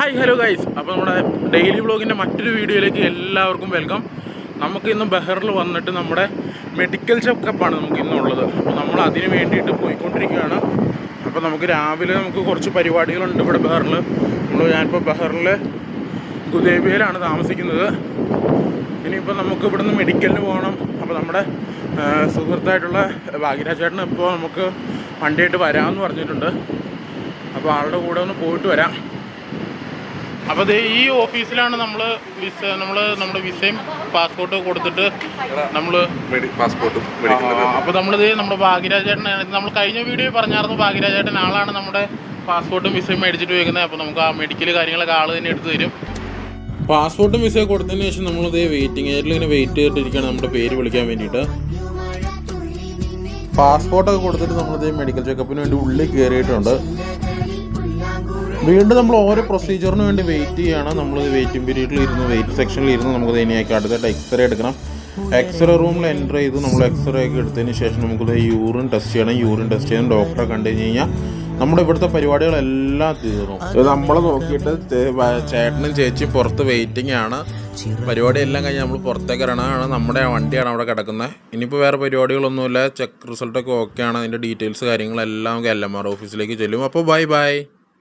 Hi hello guys, അപ്പോൾ നമ്മുടെ daily വ്ളോഗിൻ്റെ മറ്റൊരു വീഡിയോയിലേക്ക് എല്ലാവർക്കും വെൽക്കം. നമുക്ക് ഇന്ന് ബഹറിൽ വന്നിട്ട് നമ്മുടെ മെഡിക്കൽ ചെക്കപ്പാണ് നമുക്ക് ഇന്നുള്ളത്. അപ്പോൾ നമ്മൾ അതിന് വേണ്ടിയിട്ട് പോയിക്കൊണ്ടിരിക്കുകയാണ്. അപ്പോൾ നമുക്ക് രാവിലെ കുറച്ച് പരിപാടികളുണ്ട് ഇവിടെ ബഹറിൽ. ഞാനിപ്പോൾ ബഹറിൽ ഗുദേബിയയിലാണ് താമസിക്കുന്നത്. ഇനിയിപ്പോൾ നമുക്ക് ഇവിടുന്ന് മെഡിക്കലിന് പോകണം. അപ്പോൾ നമ്മുടെ സുഹൃത്തായിട്ടുള്ള ഭാഗ്യരാജേട്ടന് ഇപ്പോൾ നമുക്ക് വണ്ടിയായിട്ട് വരാമെന്ന് പറഞ്ഞിട്ടുണ്ട്. അപ്പോൾ ആളുടെ കൂടെ ഒന്ന് പോയിട്ട് വരാം. അപ്പോൾ ഈ ഓഫീസിലാണ് നമ്മുടെ വിസയും പാസ്പോർട്ടും കൊടുത്തിട്ട് അപ്പോൾ നമ്മളിത് നമ്മുടെ ഭാഗ്യരാജേട്ടനാണ്. നമ്മൾ കഴിഞ്ഞ വീഡിയോ പറഞ്ഞായിരുന്നു, ഭാഗ്യരാജേട്ടൻ ആളാണ് നമ്മുടെ പാസ്പോർട്ടും വിസയും മേടിച്ചിട്ട് വയ്ക്കുന്നത്. അപ്പോൾ നമുക്ക് ആ മെഡിക്കൽ കാര്യങ്ങളൊക്കെ ആൾ തന്നെ എടുത്ത് തരും. പാസ്പോർട്ടും വിസയും കൊടുത്തതിന് ശേഷം നമ്മളിത് വെയിറ്റിംഗ് ഏരിയയിൽ ഇങ്ങനെ വെയിറ്റ് ചെയ്തിട്ടിരിക്കുകയാണ് നമ്മുടെ പേര് വിളിക്കാൻ വേണ്ടിയിട്ട്. പാസ്പോർട്ടൊക്കെ കൊടുത്തിട്ട് നമ്മളിത് മെഡിക്കൽ ചെക്കപ്പിന് വേണ്ടി ഉള്ളിൽ കയറിയിട്ടുണ്ട്. വീണ്ടും നമ്മൾ ഓരോ പ്രൊസീജിയറിന് വേണ്ടി വെയിറ്റ് ചെയ്യുകയാണ്. നമ്മൾ വെയിറ്റിംഗ് പീരീഡിലിരുന്ന് വെയിറ്റ് സെക്ഷനിലിരുന്ന് നമുക്കത് ഇനിയാക്കി അടുത്തായിട്ട് എക്സ്റേ എടുക്കണം. എക്സ്റേ റൂമിൽ എൻ്റർ ചെയ്ത് നമ്മൾ എക്സ്റേ ഒക്കെ എടുത്തതിന് ശേഷം നമുക്കത് യൂറിൻ ടെസ്റ്റ് ചെയ്യണം. യൂറിൻ ടെസ്റ്റ് ചെയ്യണം. ഡോക്ടറെ കണ്ടു കഴിഞ്ഞാൽ നമ്മുടെ ഇവിടുത്തെ പരിപാടികളെല്ലാം തീർന്നു. ഇത് നമ്മൾ നോക്കിയിട്ട് ചേട്ടനും ചേച്ചിയും പുറത്ത് വെയിറ്റിംഗ് ആണ്. പരിപാടിയെല്ലാം കഴിഞ്ഞ് നമ്മൾ പുറത്തേക്ക് ഇറങ്ങാനാണ്. നമ്മുടെ വണ്ടിയാണ് അവിടെ കിടക്കുന്നത്. ഇനിയിപ്പോൾ വേറെ പരിപാടികളൊന്നുമില്ല. ചെക്ക് റിസൾട്ടൊക്കെ ഓക്കെയാണ്. അതിൻ്റെ ഡീറ്റെയിൽസ് കാര്യങ്ങളെല്ലാം നമുക്ക് LMR ഓഫീസിലേക്ക് ചെല്ലും. അപ്പോൾ ബൈ.